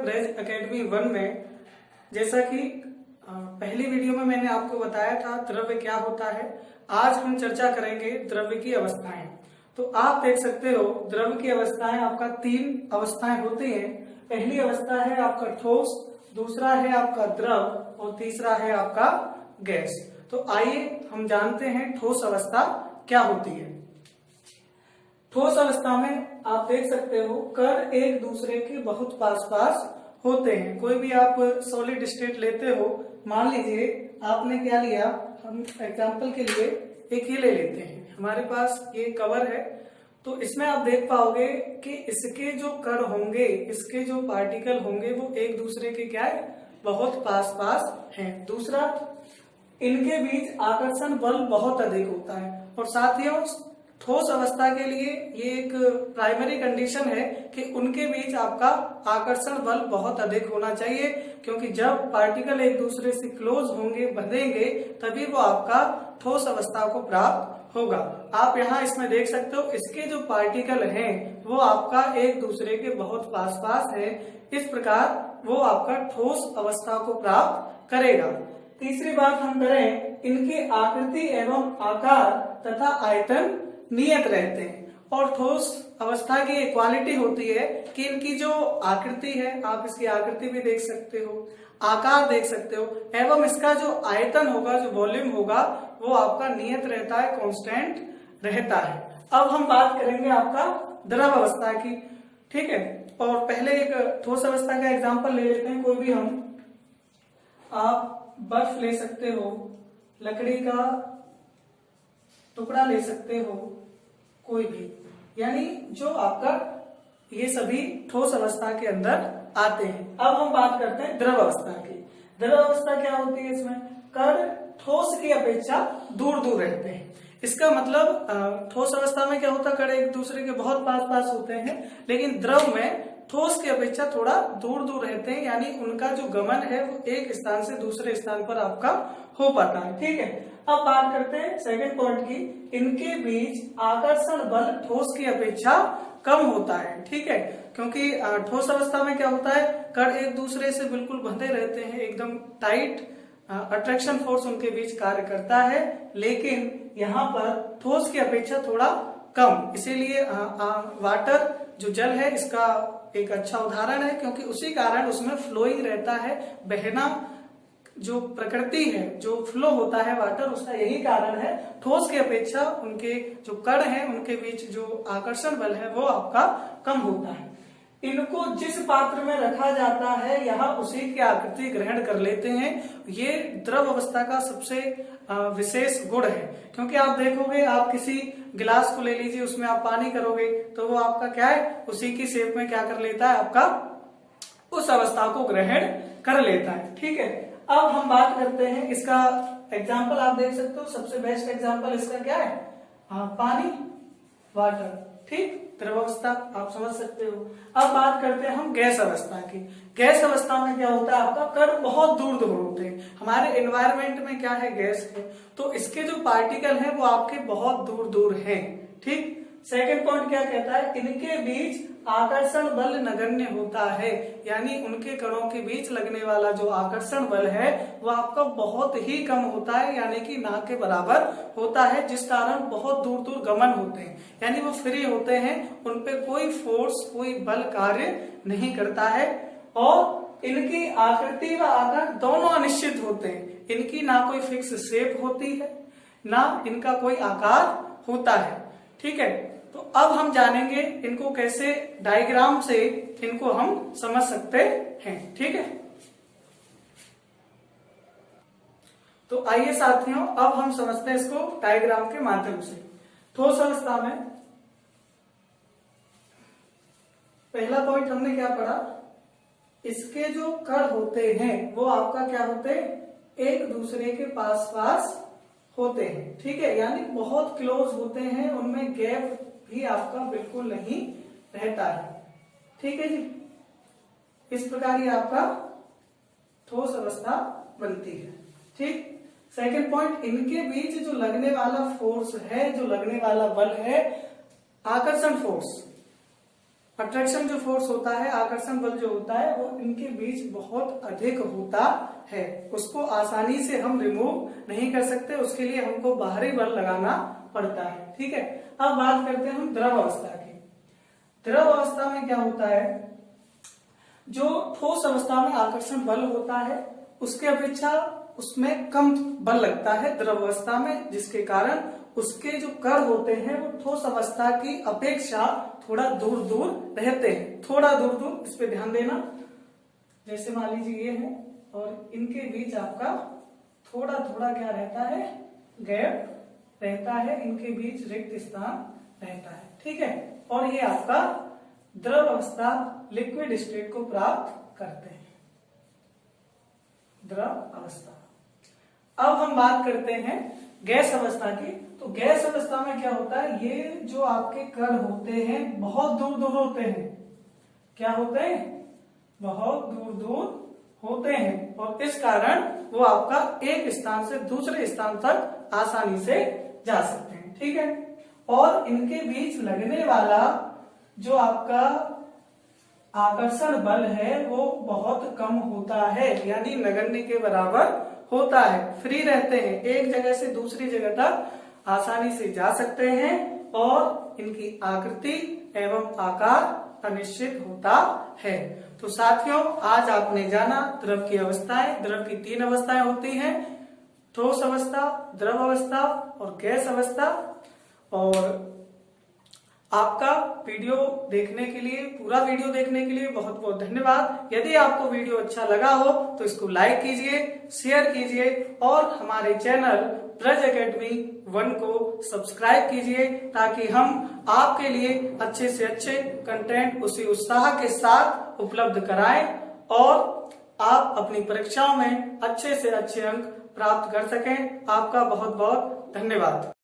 ब्रेज academy 1 में, जैसा कि पहली वीडियो में मैंने आपको बताया था द्रव्य क्या होता है, आज हम चर्चा करेंगे द्रव्य की अवस्थाएं। तो आप देख सकते हो द्रव्य की अवस्थाएं, आपका 3 अवस्थाएं होती हैं। पहली अवस्था है आपका ठोस, दूसरा है आपका द्रव और तीसरा है आपका गैस। तो आइए हम जानते हैं ठोस अवस्था क्या होती है। ठोस अवस्था में आप देख सकते हो कण एक दूसरे के बहुत पास पास होते हैं। कोई भी आप सॉलिड स्टेट लेते हो, मान लीजिए आपने क्या लिया, हम एग्जांपल के लिए एक ये ले लेते हैं, हमारे पास ये कवर है। तो इसमें आप देख पाओगे कि इसके जो कण होंगे, इसके जो पार्टिकल होंगे वो एक दूसरे के क्या है, बहुत पास पास हैं। दूसरा, इनके बीच आकर्षण बल बहुत अधिक होता है। और साथियों, ठोस अवस्था के लिए ये एक प्राइमरी कंडीशन है कि उनके बीच आपका आकर्षण बल बहुत अधिक होना चाहिए, क्योंकि जब पार्टिकल एक दूसरे से क्लोज होंगे, बंधेंगे, तभी वो आपका ठोस अवस्था को प्राप्त होगा। आप यहाँ इसमें देख सकते हो इसके जो पार्टिकल हैं वो आपका एक दूसरे के बहुत पास पास है। इस प्रकार वो आपका ठोस अवस्था को प्राप्त करेगा। तीसरी बात हम करें, इनकी आकृति एवं आकार तथा आयतन नियत रहते हैं। और ठोस अवस्था की एक क्वालिटी होती है कि इनकी जो आकृति है, आप इसकी आकृति भी देख सकते हो, आकार देख सकते हो, एवं इसका जो आयतन होगा, जो वॉल्यूम होगा, वो आपका नियत रहता है, कांस्टेंट रहता है। अब हम बात करेंगे आपका द्रव अवस्था की, ठीक है। और पहले एक ठोस अवस्था का एग्जाम्पल ले लेते हैं। कोई भी हम, आप बर्फ ले सकते हो, लकड़ी का टुकड़ा ले सकते हो, कोई भी, यानी जो आपका, ये सभी ठोस अवस्था के अंदर आते हैं। अब हम बात करते हैं द्रव अवस्था की। द्रव अवस्था क्या होती है, इसमें कण ठोस की अपेक्षा दूर दूर रहते हैं। इसका मतलब ठोस अवस्था में क्या होता है, कण एक दूसरे के बहुत पास पास होते हैं, लेकिन द्रव में ठोस की अपेक्षा थोड़ा दूर दूर रहते हैं, यानी उनका जो गमन है वो एक स्थान से दूसरे स्थान पर आपका हो पाता है, ठीक है। अब बात करते हैं सेकंड पॉइंट की, इनके बीच आकर्षण बल ठोस की अपेक्षा कम होता है, ठीक है। क्योंकि ठोस अवस्था में क्या होता है, कण एक दूसरे से बिल्कुल बंधे रहते हैं, एकदम टाइट अट्रैक्शन फोर्स उनके बीच कार्य करता है, लेकिन यहाँ पर ठोस की अपेक्षा थोड़ा कम। इसीलिए वाटर जो जल है इसका एक अच्छा उदाहरण है, क्योंकि उसी कारण उसमें फ्लोइंग रहता है, बहना जो प्रकृति है, जो फ्लो होता है वाटर, उसका यही कारण है। ठोस की अपेक्षा उनके जो कण हैं उनके बीच जो आकर्षण बल है वो आपका कम होता है। इनको जिस पात्र में रखा जाता है यहाँ उसी की आकृति ग्रहण कर लेते हैं। ये द्रव अवस्था का सबसे विशेष गुण है, क्योंकि आप देखोगे, आप किसी गिलास को ले लीजिए, उसमें आप पानी करोगे तो वो आपका क्या है, उसी की शेप में क्या कर लेता है, आपका उस अवस्था को ग्रहण कर लेता है, ठीक है। अब हम बात करते हैं इसका एग्जाम्पल, आप देख सकते हो सबसे बेस्ट एग्जाम्पल इसका क्या है, पानी, वाटर, ठीक, द्रव अवस्था आप समझ सकते हो। अब बात करते हैं हम गैस अवस्था की। गैस अवस्था में क्या होता है, आपका कण बहुत दूर दूर होते हैं। हमारे एनवायरमेंट में क्या है, गैस है, तो इसके जो पार्टिकल हैं वो आपके बहुत दूर दूर हैं, ठीक। सेकंड पॉइंट क्या कहता है, इनके बीच आकर्षण बल नगण्य होता है, यानी उनके कणों के बीच लगने वाला जो आकर्षण बल है वो आपका बहुत ही कम होता है, यानी कि ना के बराबर होता है, जिस कारण बहुत दूर दूर गमन होते हैं, यानी वो फ्री होते हैं, उनपे कोई फोर्स, कोई बल कार्य नहीं करता है। और इनकी आकृति व आकार दोनों अनिश्चित होते हैं, इनकी ना कोई फिक्स शेप होती है, ना इनका कोई आकार होता है, ठीक है। तो अब हम जानेंगे इनको कैसे डायग्राम से इनको हम समझ सकते हैं, ठीक है। तो आइए साथियों, अब हम समझते हैं इसको डायग्राम के माध्यम से। ठोस अवस्था में पहला पॉइंट हमने क्या पढ़ा, इसके जो कण होते हैं वो आपका क्या होते हैं, एक दूसरे के पास पास होते हैं, ठीक है, यानी बहुत क्लोज होते हैं, उनमें गैप भी आपका बिल्कुल नहीं रहता है, ठीक है जी। इस प्रकार ये आपका ठोस अवस्था बनती है, ठीक। सेकंड पॉइंट, इनके बीच जो लगने वाला फोर्स है, जो लगने वाला बल है, आकर्षण फोर्स, अट्रैक्शन जो फोर्स होता है, आकर्षण बल जो होता है, वो इनके बीच बहुत अधिक होता है। उसको आसानी से हम रिमूव नहीं कर सकते, उसके लिए हमको बाहरी बल लगाना पड़ता है। ठीक है, अब बात करते हैं हम द्रव अवस्था की। द्रव अवस्था में क्या होता है, जो ठोस अवस्था में आकर्षण बल होता है उसके अपेक्षा उसमें कम बल लगता है द्रव अवस्था में, जिसके कारण उसके जो कण होते हैं वो ठोस अवस्था की अपेक्षा थोड़ा दूर दूर रहते हैं। थोड़ा दूर दूर, इस पे ध्यान देना। जैसे मान लीजिए ये है और इनके बीच आपका थोड़ा थोड़ा क्या रहता है, गैप रहता है, इनके बीच रिक्त स्थान रहता है। ठीक है, और ये आपका द्रव अवस्था लिक्विड स्टेट को प्राप्त करते हैं, द्रव अवस्था। अब हम बात करते हैं गैस अवस्था की। तो गैस अवस्था में क्या होता है, ये जो आपके कण होते हैं बहुत दूर दूर होते हैं। क्या होते हैं, बहुत दूर दूर होते हैं, और इस कारण वो आपका एक स्थान से दूसरे स्थान तक आसानी से जा सकते हैं। ठीक है, और इनके बीच लगने वाला जो आपका आकर्षण बल है वो बहुत कम होता है, यानी नगण्य के बराबर होता है। फ्री रहते हैं, एक जगह से दूसरी जगह तक आसानी से जा सकते हैं, और इनकी आकृति एवं आकार अनिश्चित होता है। तो साथियों, आज आपने जाना द्रव की अवस्थाएं। द्रव की 3 अवस्थाएं होती हैं, ठोस अवस्था, द्रव अवस्था और गैस अवस्था। और आपका वीडियो देखने के लिए, पूरा वीडियो देखने के लिए बहुत बहुत धन्यवाद। यदि आपको वीडियो अच्छा लगा हो तो इसको लाइक कीजिए, शेयर कीजिए, और हमारे चैनल ब्रज एकेडमी 1 को सब्सक्राइब कीजिए, ताकि हम आपके लिए अच्छे से अच्छे कंटेंट उसी उत्साह के साथ उपलब्ध कराएं, और आप अपनी परीक्षाओं में अच्छे से अच्छे अंक प्राप्त कर सकें। आपका बहुत बहुत धन्यवाद।